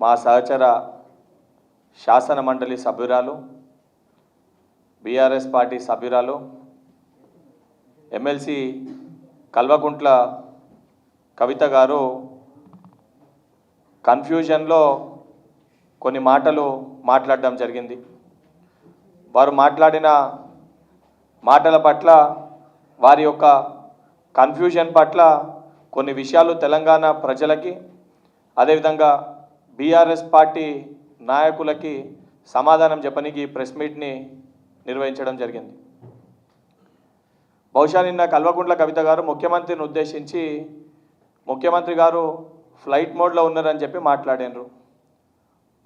మా సహచర శాసన మండలి సభ్యురాలు, బీఆర్ఎస్ పార్టీ సభ్యురాలు, ఎమ్మెల్సీ కల్వకుంట్ల కవిత గారు కన్ఫ్యూజన్లో కొన్ని మాటలు మాట్లాడడం జరిగింది. వారు మాట్లాడిన మాటల పట్ల, వారి యొక్క కన్ఫ్యూజన్ పట్ల కొన్ని విషయాలు తెలంగాణ ప్రజలకి, అదేవిధంగా బీఆర్ఎస్ పార్టీ నాయకులకి సమాధానం చెప్పడానికి ప్రెస్ మీట్ని నిర్వహించడం జరిగింది. బహుశా నిన్న కల్వకుంట్ల కవిత గారు ముఖ్యమంత్రిని ఉద్దేశించి ముఖ్యమంత్రి గారు ఫ్లైట్ మోడ్లో ఉన్నారని చెప్పి మాట్లాడినారు.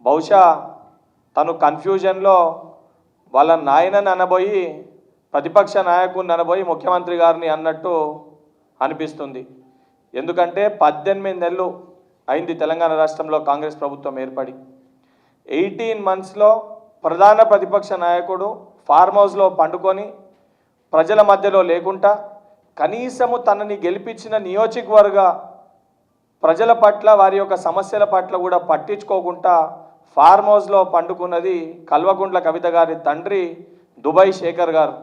బహుశా తను కన్ఫ్యూజన్లో వాళ్ళ నాయనని అనబోయి, ప్రతిపక్ష నాయకుడిని అనబోయి ముఖ్యమంత్రి గారిని అన్నట్టు అనిపిస్తుంది. ఎందుకంటే 18 నెలలు అయింది తెలంగాణ రాష్ట్రంలో కాంగ్రెస్ ప్రభుత్వం ఏర్పడి. 18 మంత్స్లో ప్రధాన ప్రతిపక్ష నాయకుడు ఫార్మ్ హౌస్లో పండుకొని ప్రజల మధ్యలో లేకుండా, కనీసము తనని గెలిపించిన నియోజకవర్గ ప్రజల పట్ల, వారి యొక్క సమస్యల పట్ల కూడా పట్టించుకోకుండా ఫార్మ్ హౌస్లో పండుకున్నది కల్వకుంట్ల కవిత గారి తండ్రి దుబాయ్ శేఖర్ గారు.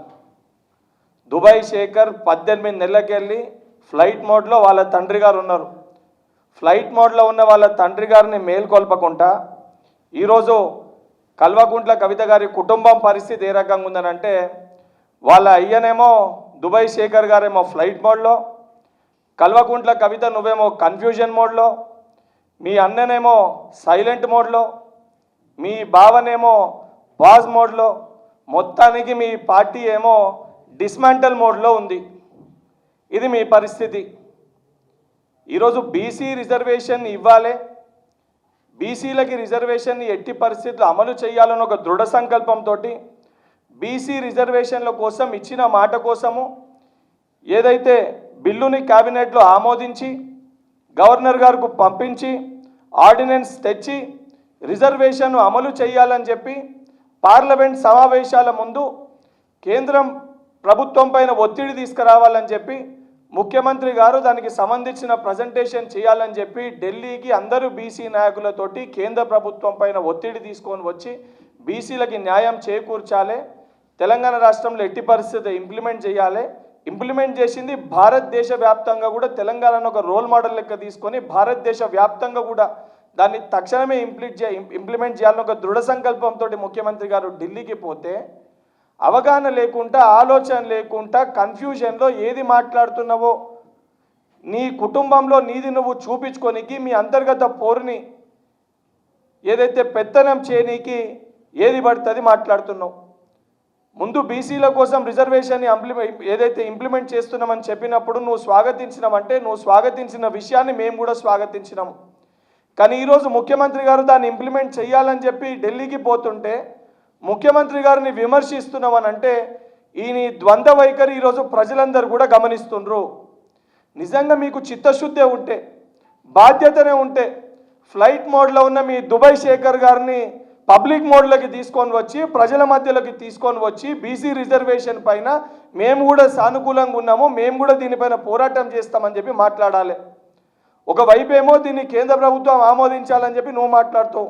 దుబాయ్ శేఖర్ 18 నెలలకెళ్ళి ఫ్లైట్ మోడ్లో వాళ్ళ తండ్రి గారు ఉన్నారు. ఫ్లైట్ మోడ్లో ఉన్న వాళ్ళ తండ్రి గారిని మేల్కొల్పకుండా ఈరోజు కల్వకుంట్ల కవిత గారి కుటుంబం పరిస్థితి ఏ రకంగా ఉందనంటే, వాళ్ళ అయ్యనేమో దుబాయ్ శేఖర్ గారేమో ఫ్లైట్ మోడ్లో, కల్వకుంట్ల కవిత నువ్వేమో కన్ఫ్యూజన్ మోడ్లో, మీ అన్ననేమో సైలెంట్ మోడ్లో, మీ బావనేమో పాజ్ మోడ్లో, మొత్తానికి మీ పార్టీ ఏమో డిస్మాంటల్ మోడ్లో ఉంది. ఇది మీ పరిస్థితి. ఈరోజు బీసీ రిజర్వేషన్ ఇవ్వాలి, బీసీలకి రిజర్వేషన్ని ఎట్టి పరిస్థితులు అమలు చేయాలని ఒక దృఢ సంకల్పంతో బీసీ రిజర్వేషన్ల కోసం ఇచ్చిన మాట కోసము ఏదైతే బిల్లుని క్యాబినెట్లో ఆమోదించి గవర్నర్ గారికి పంపించి ఆర్డినెన్స్ తెచ్చి రిజర్వేషన్ను అమలు చేయాలని చెప్పి పార్లమెంట్ సమావేశాల ముందు కేంద్రం ప్రభుత్వం పైన ఒత్తిడి తీసుకురావాలని చెప్పి ముఖ్యమంత్రి గారు దానికి సంబంధించిన ప్రజెంటేషన్ చేయాలని చెప్పి ఢిల్లీకి అందరూ బీసీ నాయకులతోటి కేంద్ర ప్రభుత్వం పైన ఒత్తిడి తీసుకొని వచ్చి బీసీలకి న్యాయం చేకూర్చాలి, తెలంగాణ రాష్ట్రంలో ఎట్టి పరిస్థితి ఇంప్లిమెంట్ చేయాలి. ఇంప్లిమెంట్ చేసింది భారతదేశ వ్యాప్తంగా కూడా తెలంగాణను ఒక రోల్ మోడల్ లెక్క తీసుకొని భారతదేశ వ్యాప్తంగా కూడా దాన్ని తక్షణమే ఇంప్లిమెంట్ చేయాలని ఒక దృఢ సంకల్పంతో ముఖ్యమంత్రి గారు ఢిల్లీకి పోతే, అవగాహన లేకుండా, ఆలోచన లేకుండా, కన్ఫ్యూజన్లో ఏది మాట్లాడుతున్నావో నీ కుటుంబంలో నీది నువ్వు చూపించుకోనికి, మీ అంతర్గత పోరుని ఏదైతే పెత్తనం చేయనీకి ఏది పడుతుంది మాట్లాడుతున్నావు. ముందు బీసీల కోసం రిజర్వేషన్ ఏదైతే ఇంప్లిమెంట్ చేస్తున్నామని చెప్పినప్పుడు నువ్వు స్వాగతించినామంటే, నువ్వు స్వాగతించిన విషయాన్ని మేము కూడా స్వాగతించినాము. కానీ ఈరోజు ముఖ్యమంత్రి గారు దాన్ని ఇంప్లిమెంట్ చేయాలని చెప్పి ఢిల్లీకి పోతుంటే ముఖ్యమంత్రి గారిని విమర్శిస్తున్నామని అంటే, ఈ ద్వంద్వ వైఖరి ఈరోజు ప్రజలందరూ కూడా గమనిస్తుండ్రు. నిజంగా మీకు చిత్తశుద్ధి ఉంటే, బాధ్యతనే ఉంటే ఫ్లైట్ మోడ్లో ఉన్న మీ దుబాయ్ శేఖర్ గారిని పబ్లిక్ మోడ్లోకి తీసుకొని వచ్చి, ప్రజల మధ్యలోకి తీసుకొని వచ్చి బీసీ రిజర్వేషన్ పైన మేము కూడా సానుకూలంగా ఉన్నాము, మేము కూడా దీనిపైన పోరాటం చేస్తామని చెప్పి మాట్లాడాలి. ఒకవైపు ఏమో దీన్ని కేంద్ర ప్రభుత్వం ఆమోదించాలని చెప్పి నువ్వు మాట్లాడుతావు,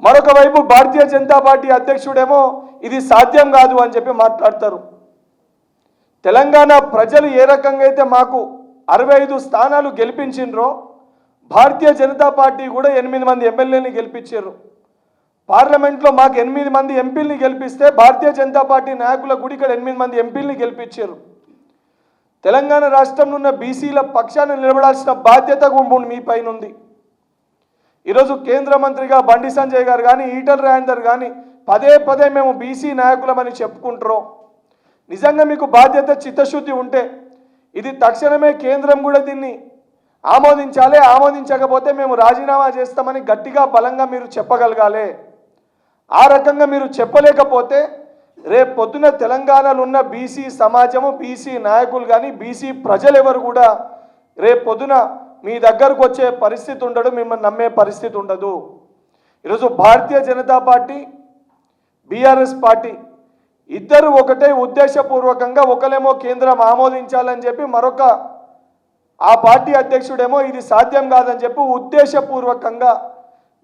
మరొక వైపు భారతీయ జనతా పార్టీ అధ్యక్షుడేమో ఇది సాధ్యం కాదు అని చెప్పి మాట్లాడతారు. తెలంగాణ ప్రజలు ఏ రకంగా అయితే మాకు 65 స్థానాలు గెలిపించిండ్రో, భారతీయ జనతా పార్టీ కూడా 8 మంది ఎమ్మెల్యేని గెలిపించారు. పార్లమెంట్లో మాకు 8 మంది ఎంపీలని గెలిపిస్తే భారతీయ జనతా పార్టీ నాయకులకు కూడా ఇక్కడ 8 మంది ఎంపీలని గెలిపించారు. తెలంగాణ రాష్ట్రంలో ఉన్న బీసీల పక్షాన్ని నిలబడాల్సిన బాధ్యత మీ పైన ఉంది. ఈరోజు కేంద్ర మంత్రిగా బండి సంజయ్ గారు కానీ, ఈటల రాజేందర్ కానీ పదే పదే మేము బీసీ నాయకులమని చెప్పుకుంటారో, నిజంగా మీకు బాధ్యత చిత్తశుద్ధి ఉంటే ఇది తక్షణమే కేంద్రం కూడా దీన్ని ఆమోదించాలి, ఆమోదించకపోతే మేము రాజీనామా చేస్తామని గట్టిగా బలంగా మీరు చెప్పగలగాలి. ఆ రకంగా మీరు చెప్పలేకపోతే రేపు పొద్దున తెలంగాణలో ఉన్న బీసీ సమాజము, బీసీ నాయకులు కానీ, బీసీ ప్రజలు ఎవరు కూడా రేపు పొద్దున మీ దగ్గరకు వచ్చే పరిస్థితి ఉండదు, మిమ్మల్ని నమ్మే పరిస్థితి ఉండదు. ఈరోజు Bharatiya Janata party, BRS party ఇద్దరు ఒకటే ఉద్దేశపూర్వకంగా, ఒకలేమో కేంద్రం ఆమోదించాలని చెప్పి, మరొక ఆ పార్టీ అధ్యక్షుడేమో ఇది సాధ్యం కాదని చెప్పి ఉద్దేశపూర్వకంగా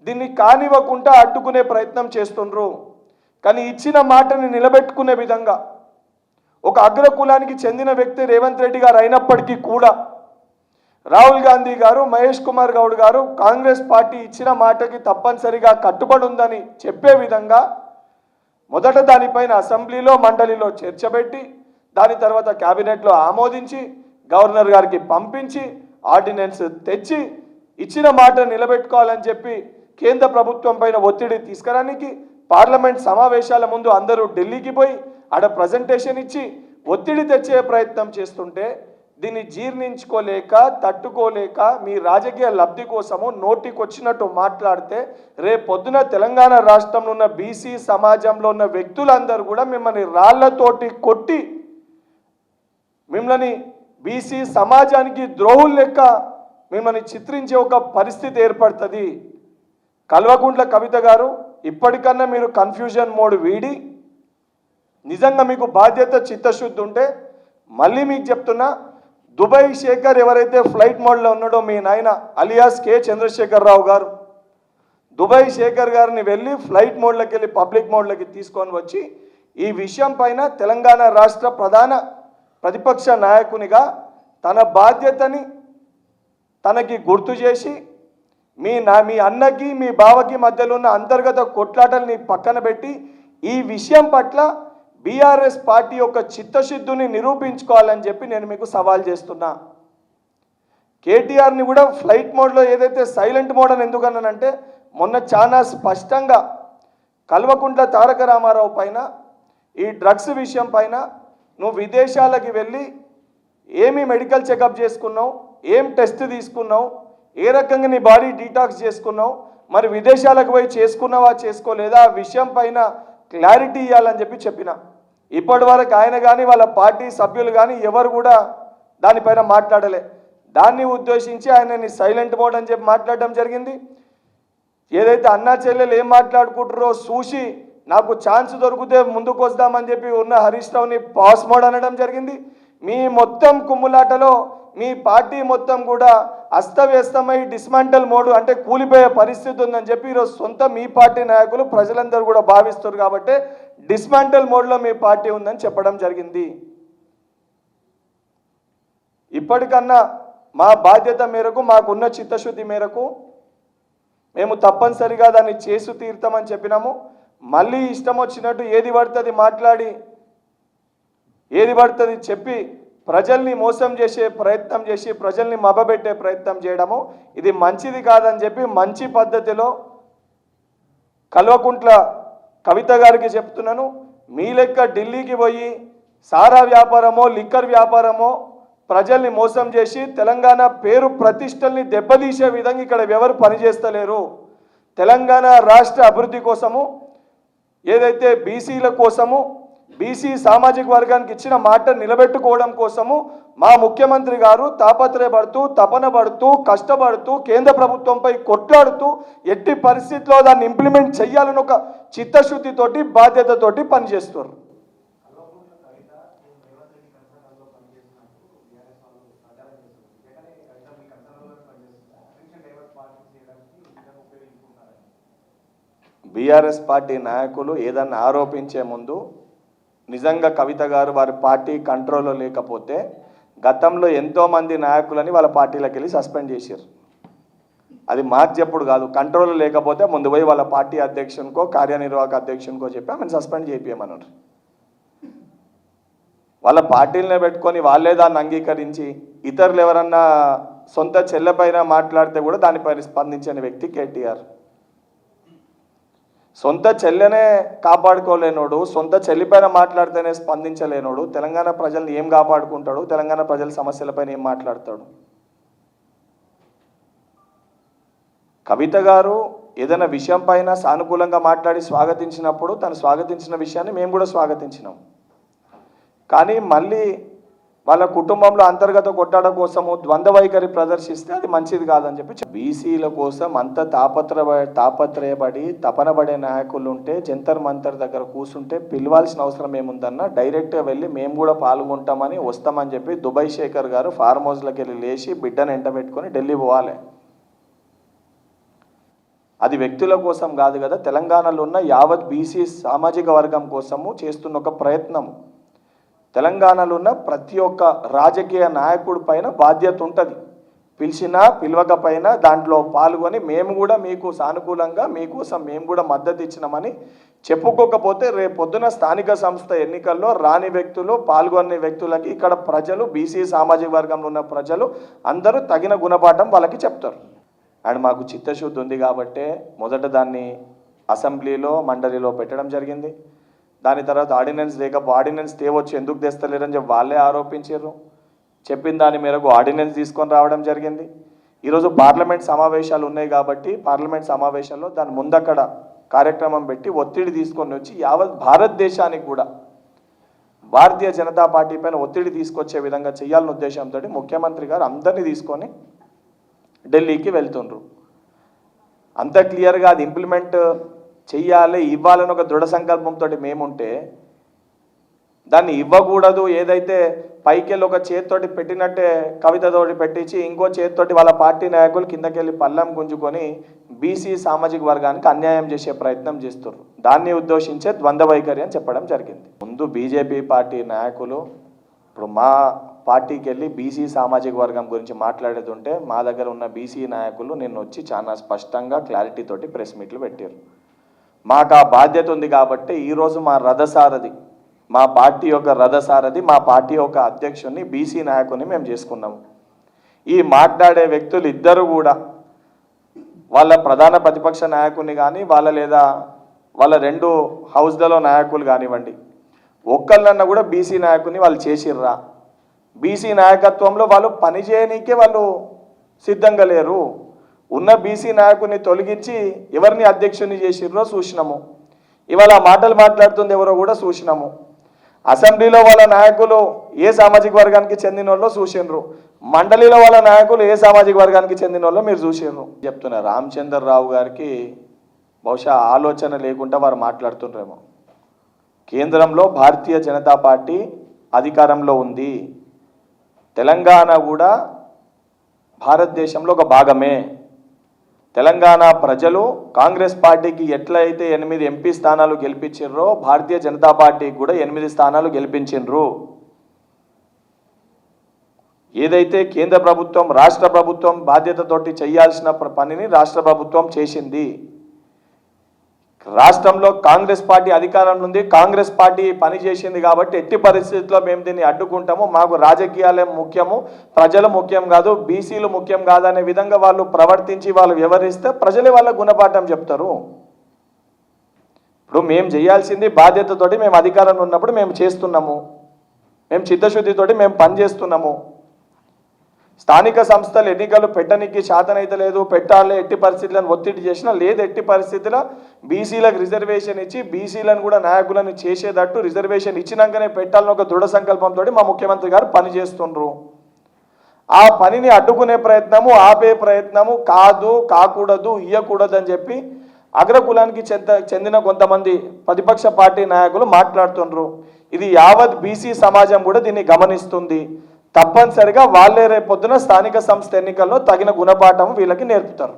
దీన్ని కానివ్వకుండా అడ్డుకునే ప్రయత్నం చేస్తుండ్రు. కానీ ఇచ్చిన మాటని నిలబెట్టుకునే విధంగా ఒక అగ్రకులానికి చెందిన వ్యక్తి రేవంత్ రెడ్డి గారు అయినప్పటికీ కూడా రాహుల్ గాంధీ గారు, మహేష్ కుమార్ గౌడ్ గారు కాంగ్రెస్ పార్టీ ఇచ్చిన మాటకి తప్పనిసరిగా కట్టుబడి ఉందని చెప్పే విధంగా మొదట దానిపైన అసెంబ్లీలో మండలిలో చర్చ పెట్టి దాని తర్వాత క్యాబినెట్లో ఆమోదించి గవర్నర్ గారికి పంపించి ఆర్డినెన్స్ తెచ్చి ఇచ్చిన మాట నిలబెట్టుకోవాలని చెప్పి కేంద్ర ప్రభుత్వం పైన ఒత్తిడి తీసుకురానికి పార్లమెంట్ సమావేశాల ముందు అందరూ ఢిల్లీకి పోయి ఆడ ప్రజెంటేషన్ ఇచ్చి ఒత్తిడి తెచ్చే ప్రయత్నం చేస్తుంటే దీన్ని జీర్ణించుకోలేక తట్టుకోలేక మీ రాజకీయ లబ్ధి కోసము నోటికొచ్చినట్టు మాట్లాడితే రేపొద్దున తెలంగాణ రాష్ట్రంలో ఉన్న బీసీ సమాజంలో ఉన్న వ్యక్తులందరూ కూడా మిమ్మల్ని రాళ్లతోటి కొట్టి మిమ్మల్ని బీసీ సమాజానికి ద్రోహులు లెక్క మిమ్మల్ని చిత్రించే ఒక పరిస్థితి ఏర్పడుతుంది. కల్వకుంట్ల కవిత గారు, ఇప్పటికన్నా మీరు కన్ఫ్యూజన్ మోడ్ వీడి నిజంగా మీకు బాధ్యత చిత్తశుద్ధి ఉంటే మళ్ళీ మీకు చెప్తున్నా, దుబాయ్ శేఖర్ ఎవరైతే ఫ్లైట్ మోడ్లో ఉన్నాడో మీ నాయన అలియాస్ కె చంద్రశేఖరరావు గారు, దుబాయ్ శేఖర్ గారిని వెళ్ళి ఫ్లైట్ మోడ్లోకి వెళ్ళి పబ్లిక్ మోడ్లోకి తీసుకొని వచ్చి ఈ విషయం పైన తెలంగాణ రాష్ట్ర ప్రధాన ప్రతిపక్ష నాయకునిగా తన బాధ్యతని తనకి గుర్తు చేసి మీ అన్నకి మీ బావకి మధ్యలో ఉన్న అంతర్గత కొట్లాటల్ని పక్కన పెట్టి ఈ విషయం పట్ల బీఆర్ఎస్ పార్టీ యొక్క చిత్తశుద్ధిని నిరూపించుకోవాలని చెప్పి నేను మీకు సవాల్ చేస్తున్నా. కేటీఆర్ని కూడా ఫ్లైట్ మోడ్లో ఏదైతే సైలెంట్ మోడ్ అని ఎందుకన్నానంటే మొన్న చాలా స్పష్టంగా కల్వకుంట్ల తారక రామారావు పైన ఈ డ్రగ్స్ విషయం పైన నువ్వు విదేశాలకి వెళ్ళి ఏమి మెడికల్ చెకప్ చేసుకున్నావు, ఏం టెస్ట్ తీసుకున్నావు, ఏ రకంగా నీ బాడీ డీటాక్స్ చేసుకున్నావు, మరి విదేశాలకు పోయి చేసుకున్నావా చేసుకోలేదా ఆ విషయం పైన క్లారిటీ ఇవ్వాలని చెప్పిన. ఇప్పటి వరకు ఆయన కానీ వాళ్ళ పార్టీ సభ్యులు కానీ ఎవరు కూడా దానిపైన మాట్లాడలే. దాన్ని ఉద్దేశించి ఆయనని సైలెంట్ మోడ్ అని చెప్పి మాట్లాడడం జరిగింది. ఏదైతే అన్నా చెల్లెలు ఏం మాట్లాడుకుంటారో చూసి నాకు ఛాన్స్ దొరికితే ముందుకు వస్తామని చెప్పి ఉన్న హరీష్ రావుని పాస్ మోడ్ అనడం జరిగింది. మీ మొత్తం కుమ్ములాటలో మీ పార్టీ మొత్తం కూడా అస్తవ్యస్తమై డిస్మాంటల్ మోడ్ అంటే కూలిపోయే పరిస్థితి ఉందని చెప్పి ఈరోజు సొంత మీ పార్టీ నాయకులు ప్రజలందరూ కూడా భావిస్తారు. కాబట్టి డిస్మాంటల్ మోడ్లో మీ పార్టీ ఉందని చెప్పడం జరిగింది. ఇప్పటికన్నా మా బాధ్యత మేరకు మాకున్న చిత్తశుద్ధి మేరకు మేము తప్పనిసరిగా దాన్ని చేసి తీరుతామని చెప్పినాము. మళ్ళీ ఇష్టం వచ్చినట్టు ఏది పడుతుంది మాట్లాడి ఏది పడుతుంది చెప్పి ప్రజల్ని మోసం చేసే ప్రయత్నం చేసి ప్రజల్ని మభబెట్టే ప్రయత్నం చేయడము ఇది మంచిది కాదని చెప్పి మంచి పద్ధతిలో కల్వకుంట్ల కవిత గారికి చెప్తున్నాను. మీ లెక్క ఢిల్లీకి పోయి సారా వ్యాపారమో లిక్కర్ వ్యాపారమో ప్రజల్ని మోసం చేసి తెలంగాణ పేరు ప్రతిష్టల్ని దెబ్బతీసే విధంగా ఇక్కడ ఎవరు పనిచేస్తలేరు. తెలంగాణ రాష్ట్ర అభివృద్ధి కోసము ఏదైతే బీసీల కోసము బీసీ సామాజిక వర్గానికి ఇచ్చిన మాట నిలబెట్టుకోవడం కోసము మా ముఖ్యమంత్రి గారు తాపత్రయపడుతూ తపన పడుతూ కష్టపడుతూ కేంద్ర ప్రభుత్వంపై కొట్లాడుతూ ఎట్టి పరిస్థితిలో దాన్ని ఇంప్లిమెంట్ చేయాలని ఒక చిత్తశుద్ధితోటి బాధ్యతతోటి పనిచేస్తారు. బీఆర్ఎస్ పార్టీ నాయకులు ఏదన్నా ఆరోపించే ముందు నిజంగా కవిత గారు వారి పార్టీ కంట్రోల్లో లేకపోతే గతంలో ఎంతోమంది నాయకులని వాళ్ళ పార్టీలకు వెళ్ళి సస్పెండ్ చేశారు. అది మాకు చెప్పుడు కాదు, కంట్రోల్లో లేకపోతే ముందు పోయి వాళ్ళ పార్టీ అధ్యక్షునికో కార్యనిర్వాహక అధ్యక్షునికో చెప్పి ఆమెను సస్పెండ్ చేయించమన్నారు. వాళ్ళ పార్టీలనే పెట్టుకొని వాళ్ళే దాన్ని అంగీకరించి ఇతరులు ఎవరన్నా సొంత చెల్లెపైన మాట్లాడితే కూడా దానిపైన స్పందించని వ్యక్తి కేటీఆర్. సొంత చెల్లెనే కాపాడుకోలేనోడు, సొంత చెల్లిపైన మాట్లాడితేనే స్పందించలేనోడు తెలంగాణ ప్రజల్ని ఏం కాపాడుకుంటాడు, తెలంగాణ ప్రజల సమస్యలపైన ఏం మాట్లాడతాడు? కవిత గారు ఏదైనా విషయం పైన సానుకూలంగా మాట్లాడి స్వాగతించినప్పుడు తను స్వాగతించిన విషయాన్ని మేము కూడా స్వాగతించినాం. కానీ మళ్ళీ వాళ్ళ కుటుంబంలో అంతర్గత కొట్టాడ కోసము ద్వంద్వ వైఖరి ప్రదర్శిస్తే అది మంచిది కాదని చెప్పి బీసీల కోసం అంత తాపత్రయపడి తపనబడే నాయకులు ఉంటే జంతర్ మంతర్ దగ్గర కూర్చుంటే పిలవాల్సిన అవసరం ఏముందన్నా డైరెక్ట్గా వెళ్ళి మేము కూడా పాల్గొంటామని వస్తామని చెప్పి దుబాయ్ శేఖర్ గారు ఫార్మ్ హౌస్లోకి వెళ్ళి లేచి బిడ్డను ఎంట పెట్టుకొని ఢిల్లీ పోవాలి. అది వ్యక్తుల కోసం కాదు కదా, తెలంగాణలో ఉన్న యావత్ బీసీ సామాజిక వర్గం కోసము చేస్తున్న ఒక ప్రయత్నం. తెలంగాణలో ఉన్న ప్రతి ఒక్క రాజకీయ నాయకుడి పైన బాధ్యత ఉంటుంది. పిలిచినా పిలవకపోయినా దాంట్లో పాల్గొని మేము కూడా మీకు సానుకూలంగా మీకోసం మేము కూడా మద్దతు ఇచ్చినామని చెప్పుకోకపోతే రేపొద్దున స్థానిక సంస్థ ఎన్నికల్లో రాని వ్యక్తులు పాల్గొనే వ్యక్తులకి ఇక్కడ ప్రజలు బీసీ సామాజిక వర్గంలో ఉన్న ప్రజలు అందరూ తగిన గుణపాఠం వాళ్ళకి చెప్తారు. అండ్ మాకు చిత్తశుద్ధి ఉంది కాబట్టే మొదట దాన్ని అసెంబ్లీలో మండలిలో పెట్టడం జరిగింది. దాని తర్వాత ఆర్డినెన్స్ తేవచ్చు, ఎందుకు తెస్తలేరని చెప్పి వాళ్ళే ఆరోపించారు. చెప్పిన దాని మేరకు ఆర్డినెన్స్ తీసుకొని రావడం జరిగింది. ఈరోజు పార్లమెంట్ సమావేశాలు ఉన్నాయి కాబట్టి పార్లమెంట్ సమావేశాల్లో దాని ముందక్కడ కార్యక్రమం పెట్టి ఒత్తిడి తీసుకొని వచ్చి యావత్ భారతదేశానికి కూడా భారతీయ జనతా పార్టీ పైన ఒత్తిడి తీసుకొచ్చే విధంగా చేయాలనే ఉద్దేశంతో ముఖ్యమంత్రి గారు అందరినీ తీసుకొని ఢిల్లీకి వెళ్తుండ్రు. అంత క్లియర్గా అది ఇంప్లిమెంట్ చెయ్యాలి ఇవ్వాలని ఒక దృఢ సంకల్పంతో మేముంటే దాన్ని ఇవ్వకూడదు, ఏదైతే పైకెళ్ళి ఒక చేతితోటి పెట్టినట్టే కవితతోటి పెట్టించి ఇంకో చేతితోటి వాళ్ళ పార్టీ నాయకులు కిందకెళ్ళి పల్లం గుంజుకొని బీసీ సామాజిక వర్గానికి అన్యాయం చేసే ప్రయత్నం చేస్తున్నారు. దాన్ని ఉద్దేశించే ద్వంద్వ వైఖరి అని చెప్పడం జరిగింది. ముందు బీజేపీ పార్టీ నాయకులు ఇప్పుడు మా పార్టీకి వెళ్ళి బీసీ సామాజిక వర్గం గురించి మాట్లాడేది ఉంటే మా దగ్గర ఉన్న బీసీ నాయకులు నిన్న వచ్చి చాలా స్పష్టంగా క్లారిటీతోటి ప్రెస్ మీట్లు పెట్టారు. మాకు ఆ బాధ్యత ఉంది కాబట్టి ఈరోజు మా రథసారథి, మా పార్టీ యొక్క రథసారథి, మా పార్టీ యొక్క అధ్యక్షుడిని బీసీ నాయకుని మేము చేసుకున్నాము. ఈ మాట్లాడే వ్యక్తులు ఇద్దరు కూడా వాళ్ళ ప్రధాన ప్రతిపక్ష నాయకుని కానీ వాళ్ళ రెండు హౌస్లలో నాయకులు కానివ్వండి, ఒక్కళ్ళన్నా కూడా బీసీ నాయకుని వాళ్ళు చేసిర్రా? బీసీ నాయకత్వంలో వాళ్ళు పనిచేయనీకే వాళ్ళు సిద్ధంగా లేరు. ఉన్న బీసీ నాయకుని తొలగించి ఎవరిని అధ్యక్షుని చేసిర్రో చూసినాము. ఇవాళ మాటలు మాట్లాడుతుంది ఎవరో కూడా చూసినాము. అసెంబ్లీలో వాళ్ళ నాయకులు ఏ సామాజిక వర్గానికి చెందిన వాళ్ళో చూసిండ్రు, మండలిలో వాళ్ళ నాయకులు ఏ సామాజిక వర్గానికి చెందిన వాళ్ళో మీరు చూసిండ్రు. చెప్తున్నారు రామచంద్రరావు గారికి బహుశా ఆలోచన లేకుండా వారు మాట్లాడుతుండ్రేమో. కేంద్రంలో భారతీయ జనతా పార్టీ అధికారంలో ఉంది. తెలంగాణ కూడా భారతదేశంలో ఒక భాగమే. తెలంగాణ ప్రజలు కాంగ్రెస్ పార్టీకి ఎట్లయితే 8 ఎంపీ స్థానాలు గెలిపించారో భారతీయ జనతా పార్టీకి కూడా 8 స్థానాలు గెలిపించారు. ఏదైతే కేంద్ర ప్రభుత్వం రాష్ట్ర ప్రభుత్వం బాధ్యతతోటి చేయాల్సిన పనిని రాష్ట్ర ప్రభుత్వం చేసింది. రాష్ట్రంలో కాంగ్రెస్ పార్టీ అధికారంలో ఉంది, కాంగ్రెస్ పార్టీ పని చేసింది కాబట్టి ఎట్టి పరిస్థితుల్లో మేము దీన్ని అడ్డుకుంటాము, మాకు రాజకీయాలే ముఖ్యము, ప్రజలు ముఖ్యం కాదు, బీసీలు ముఖ్యం కాదనే విధంగా వాళ్ళు ప్రవర్తించి వాళ్ళు వ్యవహరిస్తే ప్రజలే వాళ్ళ గుణపాఠం చెప్తారు. ఇప్పుడు మేము చేయాల్సింది బాధ్యతతోటి మేము అధికారంలో ఉన్నప్పుడు మేము చేస్తున్నాము, మేము చిత్తశుద్ధితోటి మేము పనిచేస్తున్నాము. స్థానిక సంస్థలు ఎన్నికలు పెట్టడానికి శాతనైతే లేదు, పెట్టాలి ఎట్టి పరిస్థితులను ఒత్తిడి చేసినా లేదు. ఎట్టి పరిస్థితుల్లో బీసీలకు రిజర్వేషన్ ఇచ్చి బీసీలను కూడా నాయకులను చేసేటట్టు రిజర్వేషన్ ఇచ్చినాకనే పెట్టాలని ఒక దృఢ సంకల్పంతో మా ముఖ్యమంత్రి గారు పనిచేస్తుండ్రు. ఆ పనిని అడ్డుకునే ప్రయత్నము, ఆపే ప్రయత్నము కాదు, కాకూడదు, ఇయ్యకూడదు అని చెప్పి అగ్రకులానికి చెందిన కొంతమంది ప్రతిపక్ష పార్టీ నాయకులు మాట్లాడుతుండ్రు. ఇది యావత్ బీసీ సమాజం కూడా దీన్ని గమనిస్తుంది. తప్పనిసరిగా వాళ్ళే రేపొద్దున స్థానిక సంస్థ ఎన్నికల్లో తగిన గుణపాఠం వీళ్ళకి నేర్పుతారు.